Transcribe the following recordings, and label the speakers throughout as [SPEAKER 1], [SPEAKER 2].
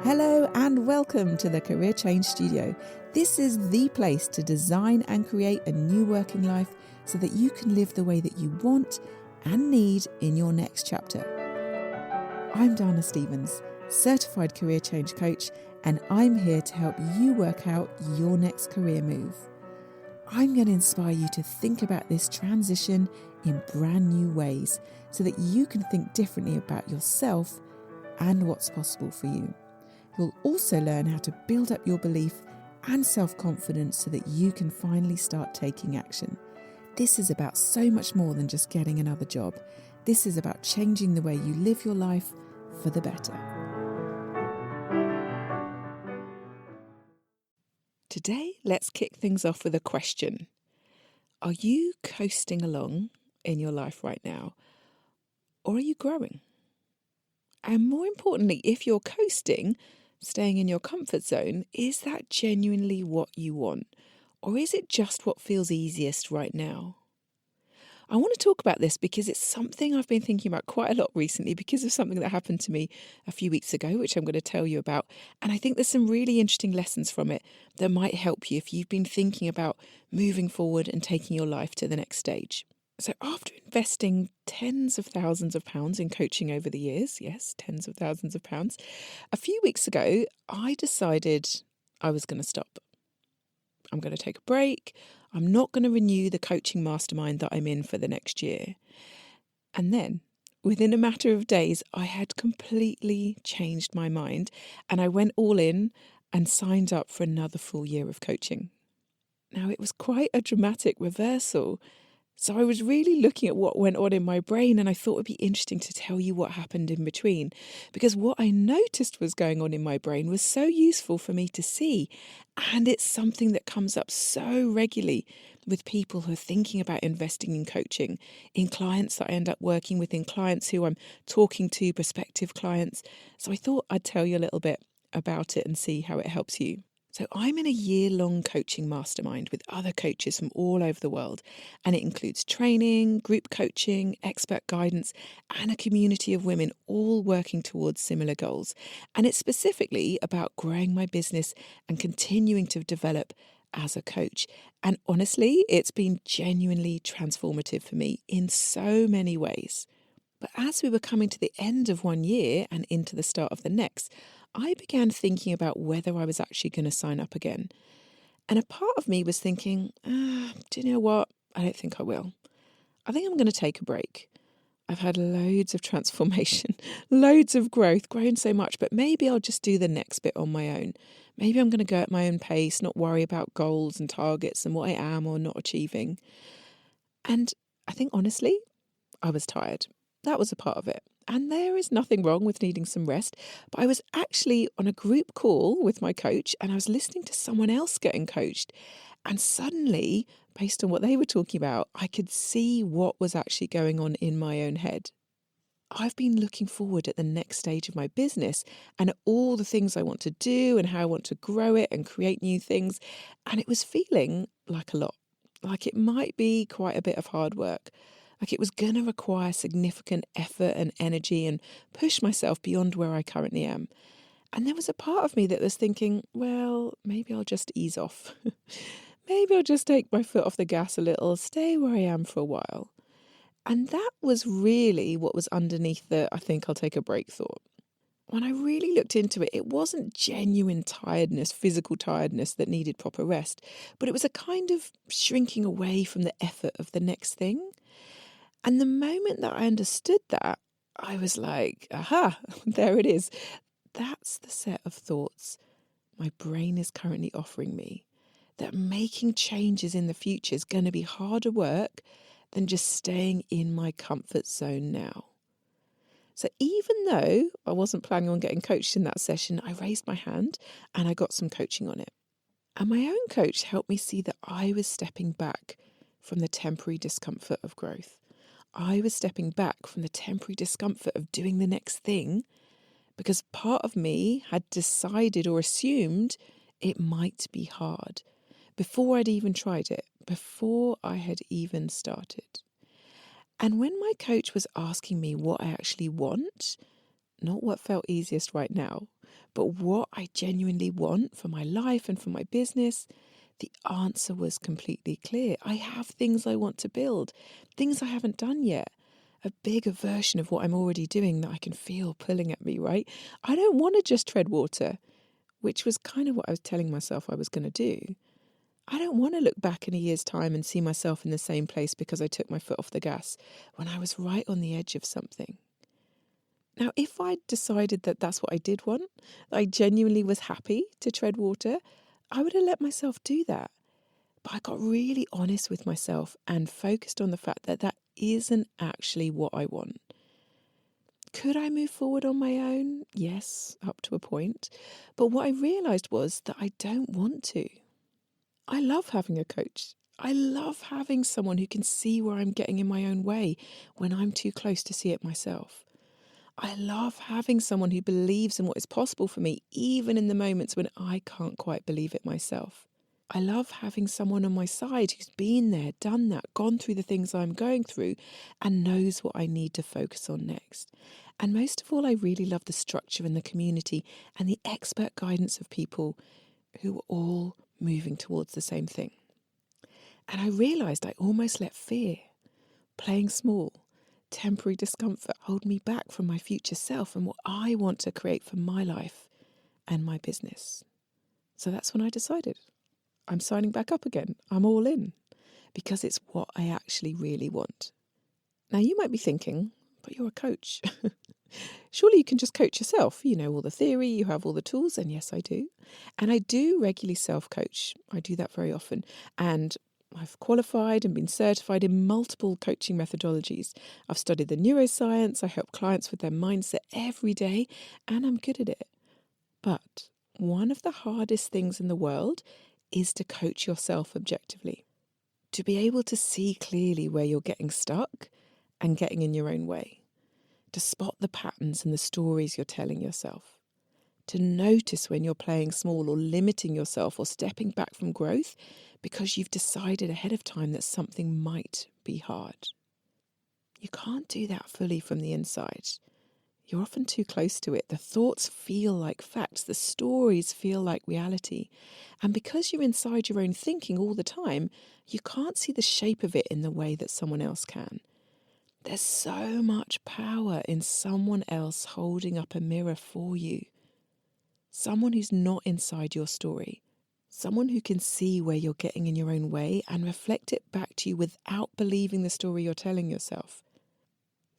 [SPEAKER 1] Hello and welcome to the Career Change Studio. This is the place to design and create a new working life so that you can live the way that you want and need in your next chapter. I'm Dana Stevens, certified career change coach, and I'm here to help you work out your next career move. I'm going to inspire you to think about this transition in brand new ways so that you can think differently about yourself and what's possible for you. You'll also learn how to build up your belief and self-confidence so that you can finally start taking action. This is about so much more than just getting another job. This is about changing the way you live your life for the better. Today, let's kick things off with a question. Are you coasting along in your life right now, or are you growing? And more importantly, if you're coasting, staying in your comfort zone, is that genuinely what you want? Or is it just what feels easiest right now? I want to talk about this because it's something I've been thinking about quite a lot recently because of something that happened to me a few weeks ago, which I'm going to tell you about. And I think there's some really interesting lessons from it that might help you if you've been thinking about moving forward and taking your life to the next stage. So after investing tens of thousands of pounds in coaching over the years, yes, tens of thousands of pounds, a few weeks ago, I decided I was going to stop. I'm going to take a break. I'm not going to renew the coaching mastermind that I'm in for the next year. And then, within a matter of days, I had completely changed my mind and I went all in and signed up for another full year of coaching. Now, it was quite a dramatic reversal. So I was really looking at what went on in my brain, and I thought it'd be interesting to tell you what happened in between, because what I noticed was going on in my brain was so useful for me to see. And it's something that comes up so regularly with people who are thinking about investing in coaching, in clients that I end up working with, in clients who I'm talking to, prospective clients. So I thought I'd tell you a little bit about it and see how it helps you. So I'm in a year-long coaching mastermind with other coaches from all over the world, and it includes training, group coaching, expert guidance, and a community of women all working towards similar goals. And it's specifically about growing my business and continuing to develop as a coach. And honestly, it's been genuinely transformative for me in so many ways. But as we were coming to the end of one year and into the start of the next, I began thinking about whether I was actually going to sign up again. And a part of me was thinking, do you know what? I don't think I will. I think I'm going to take a break. I've had loads of transformation, loads of growth, grown so much, but maybe I'll just do the next bit on my own. Maybe I'm going to go at my own pace, not worry about goals and targets and what I am or not achieving. And I think honestly, I was tired. That was a part of it. And there is nothing wrong with needing some rest. But I was actually on a group call with my coach and I was listening to someone else getting coached. And suddenly, based on what they were talking about, I could see what was actually going on in my own head. I've been looking forward at the next stage of my business and at all the things I want to do and how I want to grow it and create new things. And it was feeling like a lot, like it might be quite a bit of hard work. Like it was going to require significant effort and energy and push myself beyond where I currently am. And there was a part of me that was thinking, well, maybe I'll just ease off. Maybe I'll just take my foot off the gas a little, stay where I am for a while. And that was really what was underneath the I think I'll take a break thought. When I really looked into it, it wasn't genuine tiredness, physical tiredness that needed proper rest, but it was a kind of shrinking away from the effort of the next thing. And the moment that I understood that, I was like, aha, there it is. That's the set of thoughts my brain is currently offering me, that making changes in the future is going to be harder work than just staying in my comfort zone now. So even though I wasn't planning on getting coached in that session, I raised my hand and I got some coaching on it. And my own coach helped me see that I was stepping back from the temporary discomfort of growth. I was stepping back from the temporary discomfort of doing the next thing because part of me had decided or assumed it might be hard before I'd even tried it, before I had even started. And when my coach was asking me what I actually want, not what felt easiest right now, but what I genuinely want for my life and for my business, the answer was completely clear. I have things I want to build, things I haven't done yet, a bigger version of what I'm already doing that I can feel pulling at me, right? I don't want to just tread water, which was kind of what I was telling myself I was going to do. I don't want to look back in a year's time and see myself in the same place because I took my foot off the gas when I was right on the edge of something. Now, if I decided that that's what I did want, I genuinely was happy to tread water, I would have let myself do that. But I got really honest with myself and focused on the fact that that isn't actually what I want. Could I move forward on my own? Yes, up to a point. But what I realised was that I don't want to. I love having a coach. I love having someone who can see where I'm getting in my own way when I'm too close to see it myself. I love having someone who believes in what is possible for me, even in the moments when I can't quite believe it myself. I love having someone on my side who's been there, done that, gone through the things I'm going through, and knows what I need to focus on next. And most of all, I really love the structure and the community and the expert guidance of people who are all moving towards the same thing. And I realised I almost let fear, playing small, temporary discomfort hold me back from my future self and what I want to create for my life and my business. So that's when I decided I'm signing back up again. I'm all in because it's what I actually really want. Now you might be thinking, but you're a coach. Surely you can just coach yourself. You know all the theory, you have all the tools, and yes, I do. And I do regularly self-coach. I do that very often. And I've qualified and been certified in multiple coaching methodologies. I've studied the neuroscience, I help clients with their mindset every day, and I'm good at it. But one of the hardest things in the world is to coach yourself objectively. To be able to see clearly where you're getting stuck and getting in your own way. To spot the patterns and the stories you're telling yourself. To notice when you're playing small or limiting yourself or stepping back from growth because you've decided ahead of time that something might be hard. You can't do that fully from the inside. You're often too close to it. The thoughts feel like facts. The stories feel like reality. And because you're inside your own thinking all the time, you can't see the shape of it in the way that someone else can. There's so much power in someone else holding up a mirror for you. Someone who's not inside your story. Someone who can see where you're getting in your own way and reflect it back to you without believing the story you're telling yourself.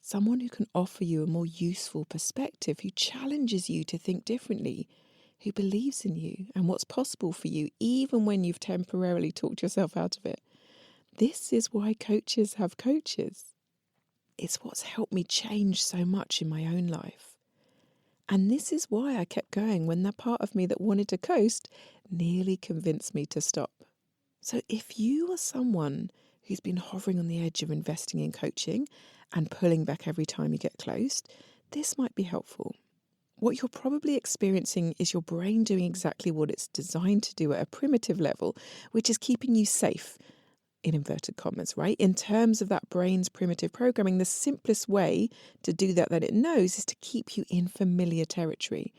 [SPEAKER 1] Someone who can offer you a more useful perspective, who challenges you to think differently, who believes in you and what's possible for you, even when you've temporarily talked yourself out of it. This is why coaches have coaches. It's what's helped me change so much in my own life. And this is why I kept going when that part of me that wanted to coast nearly convinced me to stop. So if you are someone who's been hovering on the edge of investing in coaching and pulling back every time you get closed, this might be helpful. What you're probably experiencing is your brain doing exactly what it's designed to do at a primitive level, which is keeping you safe, in inverted commas, right? In terms of that brain's primitive programming, the simplest way to do that it knows is to keep you in familiar territory,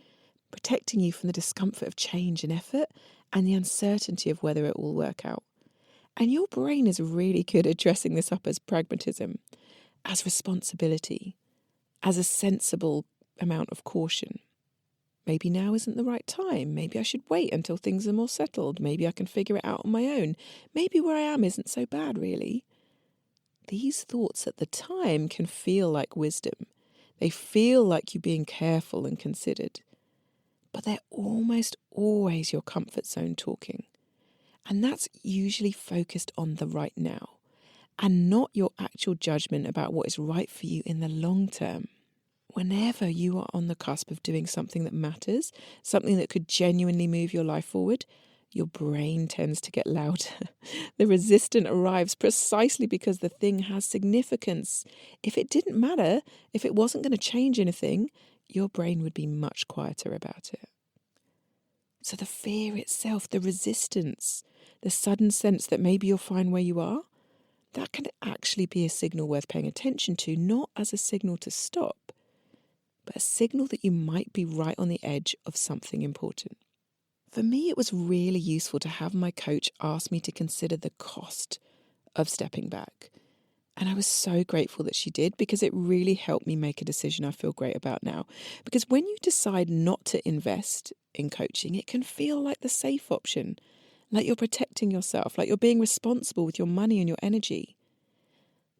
[SPEAKER 1] protecting you from the discomfort of change and effort and the uncertainty of whether it will work out. And your brain is really good at dressing this up as pragmatism, as responsibility, as a sensible amount of caution. Maybe now isn't the right time. Maybe I should wait until things are more settled. Maybe I can figure it out on my own. Maybe where I am isn't so bad, really. These thoughts at the time can feel like wisdom. They feel like you being careful and considered. But they're almost always your comfort zone talking. And that's usually focused on the right now and not your actual judgment about what is right for you in the long term. Whenever you are on the cusp of doing something that matters, something that could genuinely move your life forward, your brain tends to get louder. The resistance arrives precisely because the thing has significance. If it didn't matter, if it wasn't going to change anything, your brain would be much quieter about it. So the fear itself, the resistance, the sudden sense that maybe you're fine where you are, that can actually be a signal worth paying attention to, not as a signal to stop, but a signal that you might be right on the edge of something important. For me, it was really useful to have my coach ask me to consider the cost of stepping back. And I was so grateful that she did, because it really helped me make a decision I feel great about now. Because when you decide not to invest in coaching, it can feel like the safe option, like you're protecting yourself, like you're being responsible with your money and your energy.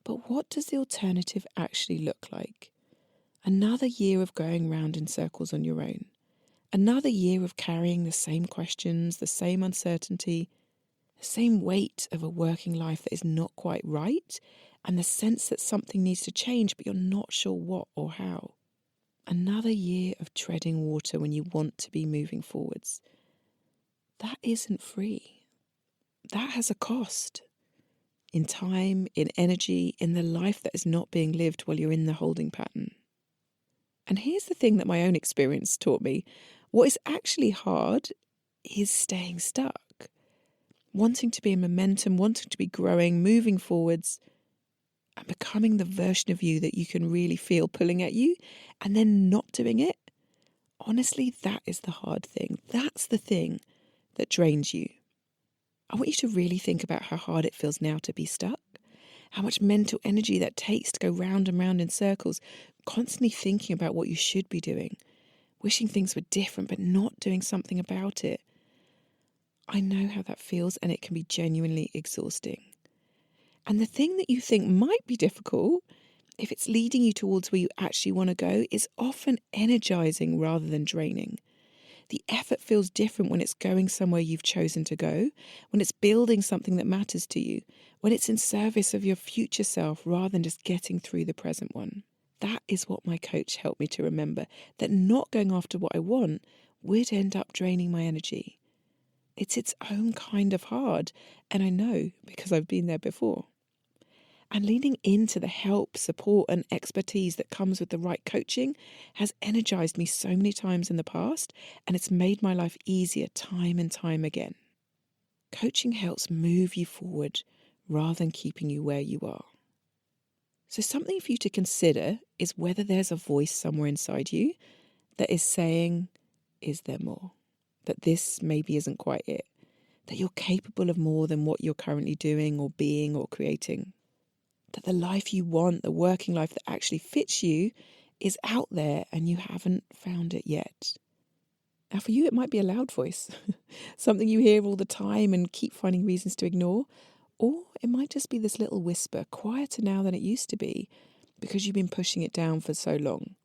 [SPEAKER 1] But what does the alternative actually look like? Another year of going round in circles on your own. Another year of carrying the same questions, the same uncertainty, the same weight of a working life that is not quite right, and the sense that something needs to change, but you're not sure what or how. Another year of treading water when you want to be moving forwards. That isn't free. That has a cost. In time, in energy, in the life that is not being lived while you're in the holding pattern. And here's the thing that my own experience taught me. What is actually hard is staying stuck. Wanting to be in momentum, wanting to be growing, moving forwards, and becoming the version of you that you can really feel pulling at you, and then not doing it. Honestly, that is the hard thing. That's the thing that drains you. I want you to really think about how hard it feels now to be stuck, how much mental energy that takes to go round and round in circles, constantly thinking about what you should be doing, wishing things were different but not doing something about it. I know how that feels, and it can be genuinely exhausting. And the thing that you think might be difficult, if it's leading you towards where you actually want to go, is often energizing rather than draining. The effort feels different when it's going somewhere you've chosen to go, when it's building something that matters to you, when it's in service of your future self rather than just getting through the present one. That is what my coach helped me to remember, that not going after what I want would end up draining my energy. It's its own kind of hard, and I know because I've been there before. And leaning into the help, support, and expertise that comes with the right coaching has energized me so many times in the past, and it's made my life easier time and time again. Coaching helps move you forward rather than keeping you where you are. So something for you to consider is whether there's a voice somewhere inside you that is saying, is there more? That this maybe isn't quite it. That you're capable of more than what you're currently doing or being or creating. That the life you want, the working life that actually fits you, is out there and you haven't found it yet. Now for you, it might be a loud voice, something you hear all the time and keep finding reasons to ignore. Or it might just be this little whisper, quieter now than it used to be, because you've been pushing it down for so long.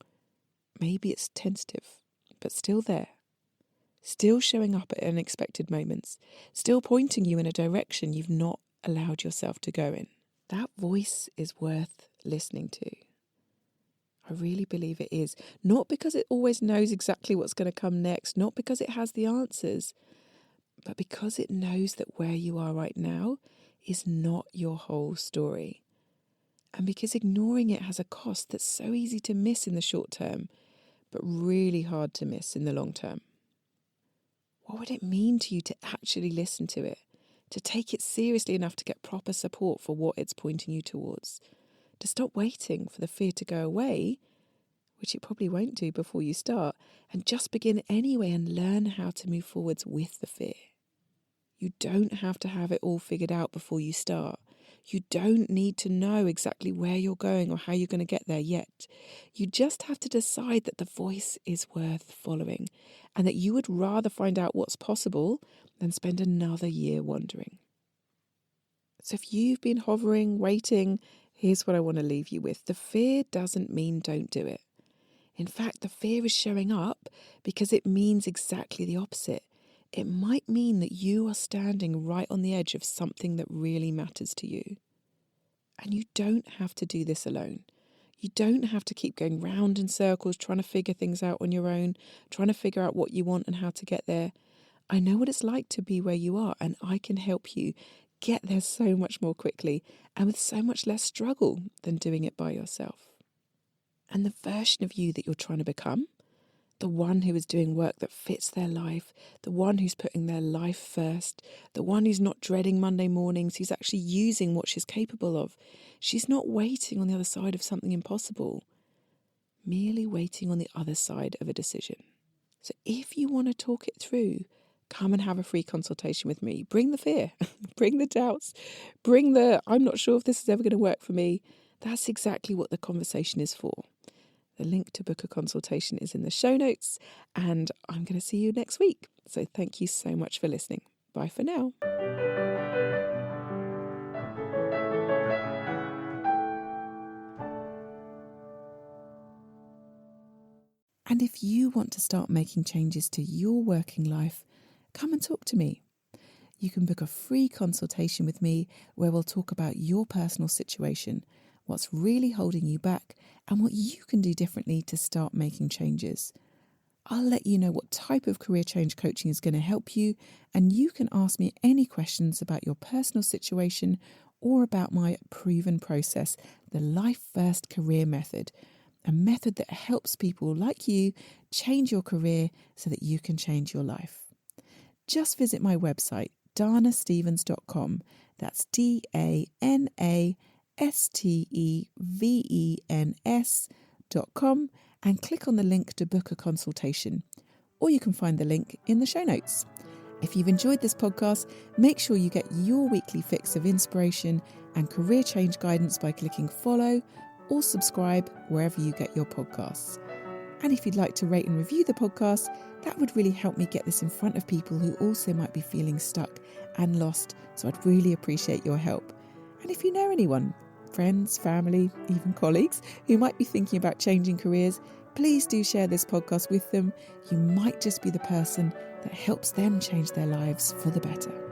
[SPEAKER 1] Maybe it's tentative, but still there. Still showing up at unexpected moments. Still pointing you in a direction you've not allowed yourself to go in. That voice is worth listening to. I really believe it is. Not because it always knows exactly what's going to come next, not because it has the answers, but because it knows that where you are right now is not your whole story. And because ignoring it has a cost that's so easy to miss in the short term, but really hard to miss in the long term. What would it mean to you to actually listen to it? To take it seriously enough to get proper support for what it's pointing you towards? To stop waiting for the fear to go away, which it probably won't do before you start, and just begin anyway and learn how to move forwards with the fear. You don't have to have it all figured out before you start. You don't need to know exactly where you're going or how you're going to get there yet. You just have to decide that the voice is worth following and that you would rather find out what's possible than spend another year wondering. So if you've been hovering, waiting, here's what I want to leave you with. The fear doesn't mean don't do it. In fact, the fear is showing up because it means exactly the opposite. It might mean that you are standing right on the edge of something that really matters to you. And you don't have to do this alone. You don't have to keep going round in circles, trying to figure things out on your own, trying to figure out what you want and how to get there. I know what it's like to be where you are, and I can help you get there so much more quickly and with so much less struggle than doing it by yourself. And the version of you that you're trying to become, the one who is doing work that fits their life, the one who's putting their life first, the one who's not dreading Monday mornings, who's actually using what she's capable of. She's not waiting on the other side of something impossible. merely waiting on the other side of a decision. So if you want to talk it through, come and have a free consultation with me. Bring the fear, bring the doubts, bring the, I'm not sure if this is ever going to work for me. That's exactly what the conversation is for. The link to book a consultation is in the show notes, and I'm going to see you next week. So thank you so much for listening. Bye for now. And if you want to start making changes to your working life, come and talk to me. You can book a free consultation with me where we'll talk about your personal situation, what's really holding you back, and what you can do differently to start making changes. I'll let you know what type of career change coaching is going to help you, and you can ask me any questions about your personal situation or about my proven process, the Life First Career Method, a method that helps people like you change your career so that you can change your life. Just visit my website, danastevens.com. That's DANASTEVENS.com, and click on the link to book a consultation. Or you can find the link in the show notes. If you've enjoyed this podcast, make sure you get your weekly fix of inspiration and career change guidance by clicking follow or subscribe wherever you get your podcasts. And if you'd like to rate and review the podcast, that would really help me get this in front of people who also might be feeling stuck and lost. So I'd really appreciate your help. And if you know anyone, friends, family, even colleagues, who might be thinking about changing careers, please do share this podcast with them. You might just be the person that helps them change their lives for the better.